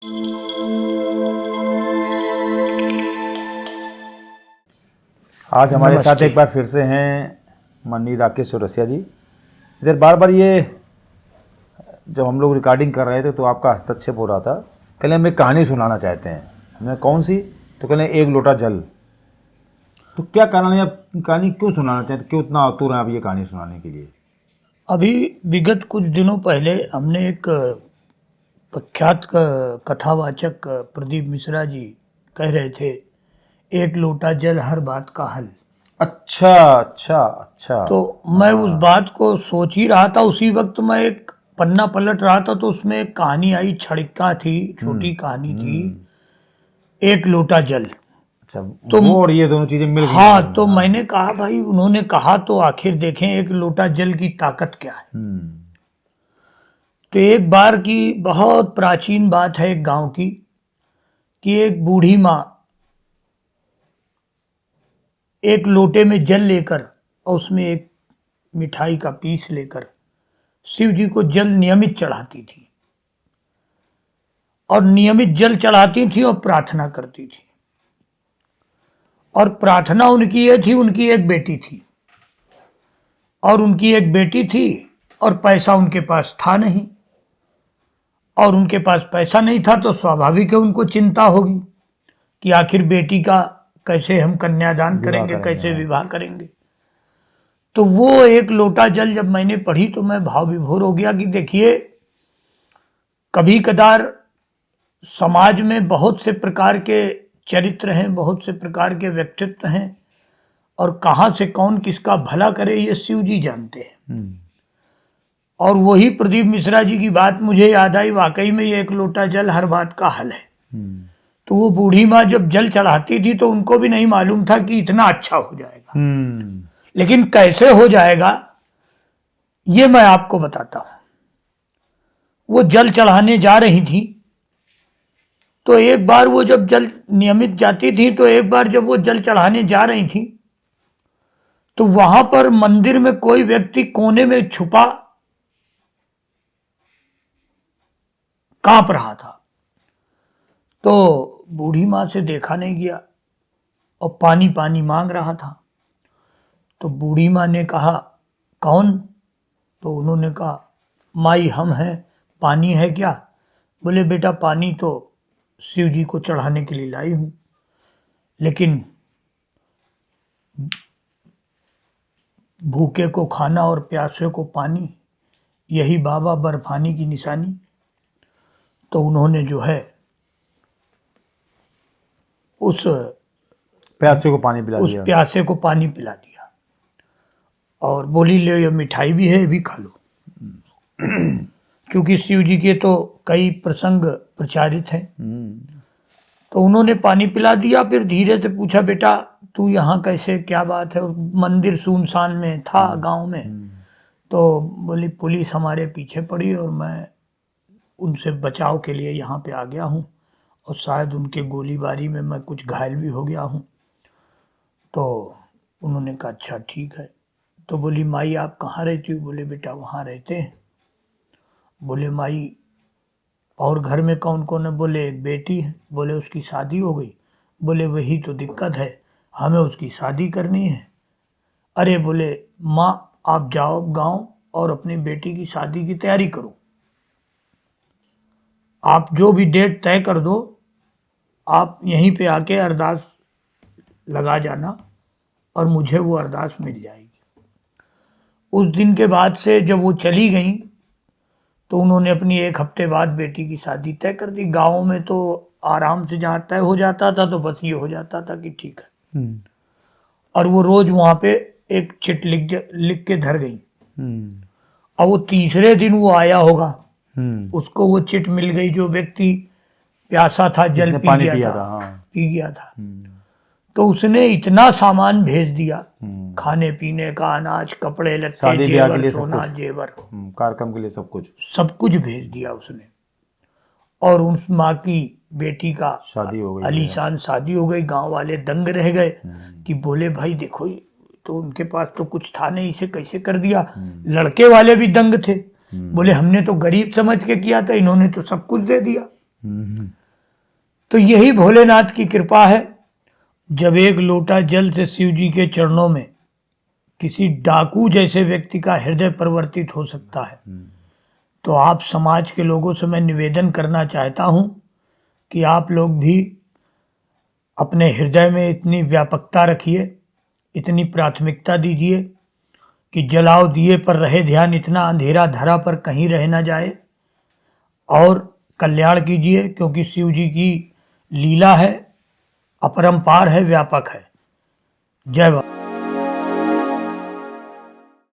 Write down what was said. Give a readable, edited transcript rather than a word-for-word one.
आज हमारे साथ एक बार फिर से हैं माननीय राकेश चौरसिया जी। इधर बार बार ये जब हम लोग रिकॉर्डिंग कर रहे थे तो आपका हस्तक्षेप हो रहा था। कहले हम एक कहानी सुनाना चाहते हैं। हमने कौन सी? तो कहले एक लोटा जल। तो क्या कारण है, आप कहानी क्यों सुनाना चाहते, क्यों इतना आतुर हैं आप ये कहानी सुनाने के लिए? अभी विगत कुछ दिनों पहले हमने एक प्रख्यात कथावाचक प्रदीप मिश्रा जी कह रहे थे, एक लोटा जल हर बात का हल। अच्छा अच्छा अच्छा। तो मैं उस बात को सोच ही रहा था, उसी वक्त मैं एक पन्ना पलट रहा था तो उसमें एक कहानी आई, छड़िक्का थी, छोटी कहानी थी, एक लोटा जल। अच्छा, तो वो और ये दोनों चीजें मिल गई समझ हाँ, में। तो मैंने कहा भाई, उन्होंने कहा तो आखिर देखें एक लोटा जल की ताकत क्या है। तो एक बार की बहुत प्राचीन बात है एक गांव की, कि एक बूढ़ी माँ एक लोटे में जल लेकर और उसमें एक मिठाई का पीस लेकर शिव जी को जल नियमित चढ़ाती थी, और नियमित जल चढ़ाती थी और प्रार्थना करती थी। और प्रार्थना उनकी ये थी, उनकी एक बेटी थी, और उनकी एक बेटी थी और पैसा उनके पास था नहीं, और उनके पास पैसा नहीं था तो स्वाभाविक है उनको चिंता होगी कि आखिर बेटी का कैसे हम कन्यादान करेंगे, कैसे विवाह करेंगे। तो वो एक लोटा जल जब मैंने पढ़ी तो मैं भाव विभोर हो गया कि देखिए, कभी कदार समाज में बहुत से प्रकार के चरित्र हैं, बहुत से प्रकार के व्यक्तित्व हैं, और कहाँ से कौन किसका भला करे ये शिव जी जानते हैं। और वही प्रदीप मिश्रा जी की बात मुझे याद आई, वाकई में ये एक लोटा जल हर बात का हल है। तो वो बूढ़ी माँ जब जल चढ़ाती थी तो उनको भी नहीं मालूम था कि इतना अच्छा हो जाएगा, लेकिन कैसे हो जाएगा ये मैं आपको बताता हूं। वो जल चढ़ाने जा रही थी, तो एक बार वो जब जल नियमित जाती थी, तो एक बार जब वो जल चढ़ाने जा रही थी तो वहां पर मंदिर में कोई व्यक्ति कोने में छुपा कांप रहा था। तो बूढ़ी माँ से देखा नहीं गया और पानी पानी मांग रहा था। तो बूढ़ी माँ ने कहा, कौन? तो उन्होंने कहा, माई हम हैं, पानी है क्या? बोले, बेटा पानी तो शिव जी को चढ़ाने के लिए लाई हूं, लेकिन भूखे को खाना और प्यासे को पानी, यही बाबा बर्फानी की निशानी। तो उन्होंने जो है उस प्यासे को पानी पिला दिया, उस प्यासे को पानी पिला दिया, और बोली, ले ये मिठाई भी है, ये भी खा लो। क्योंकि शिव जी के तो कई प्रसंग प्रचारित हैं। तो उन्होंने पानी पिला दिया, फिर धीरे से पूछा, बेटा तू यहाँ कैसे, क्या बात है? मंदिर सुनसान में था गांव में। तो बोली, पुलिस हमारे पीछे पड़ी और मैं उनसे बचाव के लिए यहाँ पे आ गया हूँ, और शायद उनके गोलीबारी में मैं कुछ घायल भी हो गया हूँ। तो उन्होंने कहा, अच्छा ठीक है। तो बोली, माई आप कहाँ रहती हो? बोले, बेटा वहाँ रहते हैं। बोले, माई और घर में कौन कौन है? बोले, एक बेटी है। बोले, उसकी शादी हो गई? बोले, वही तो दिक्कत है, हमें उसकी शादी करनी है। अरे बोले, माँ आप जाओ गांव और अपनी बेटी की शादी की तैयारी करो, आप जो भी डेट तय कर दो, आप यहीं पे आके अरदास लगा जाना और मुझे वो अरदास मिल जाएगी। उस दिन के बाद से जब वो चली गई तो उन्होंने अपनी एक हफ्ते बाद बेटी की शादी तय कर दी। गाँव में तो आराम से जहाँ तय हो जाता था तो बस ये हो जाता था कि ठीक है। और वो रोज वहां पे एक चिट लिख के धर गई, और वो तीसरे दिन वो आया होगा, उसको वो चिट मिल गई, जो व्यक्ति प्यासा था, जल पी गया था, पी गया था। तो उसने इतना सामान भेज दिया, खाने पीने का, अनाज, कपड़े लत्ते, जेवर, सोना जेवर, कार्यक्रम के लिए सब कुछ भेज दिया उसने। और उस माँ की बेटी का शादी हो गई, आलीशान शादी हो गई। गांव वाले दंग रह गए कि बोले, भाई देखो तो उनके पास तो कुछ था नहीं, इसे कैसे कर दिया? लड़के वाले भी दंग थे, बोले हमने तो गरीब समझ के किया था, इन्होंने तो सब कुछ दे दिया। तो यही भोलेनाथ की कृपा है। जब एक लोटा जल से शिव जी के चरणों में किसी डाकू जैसे व्यक्ति का हृदय परिवर्तित हो सकता है, तो आप समाज के लोगों से मैं निवेदन करना चाहता हूं कि आप लोग भी अपने हृदय में इतनी व्यापकता रखिए, इतनी प्राथमिकता दीजिए कि जलाओ दिए पर रहे ध्यान, इतना अंधेरा धरा पर कहीं रह ना जाए, और कल्याण कीजिए, क्योंकि शिव जी की लीला है, अपरंपार है, व्यापक है। जय बाबा।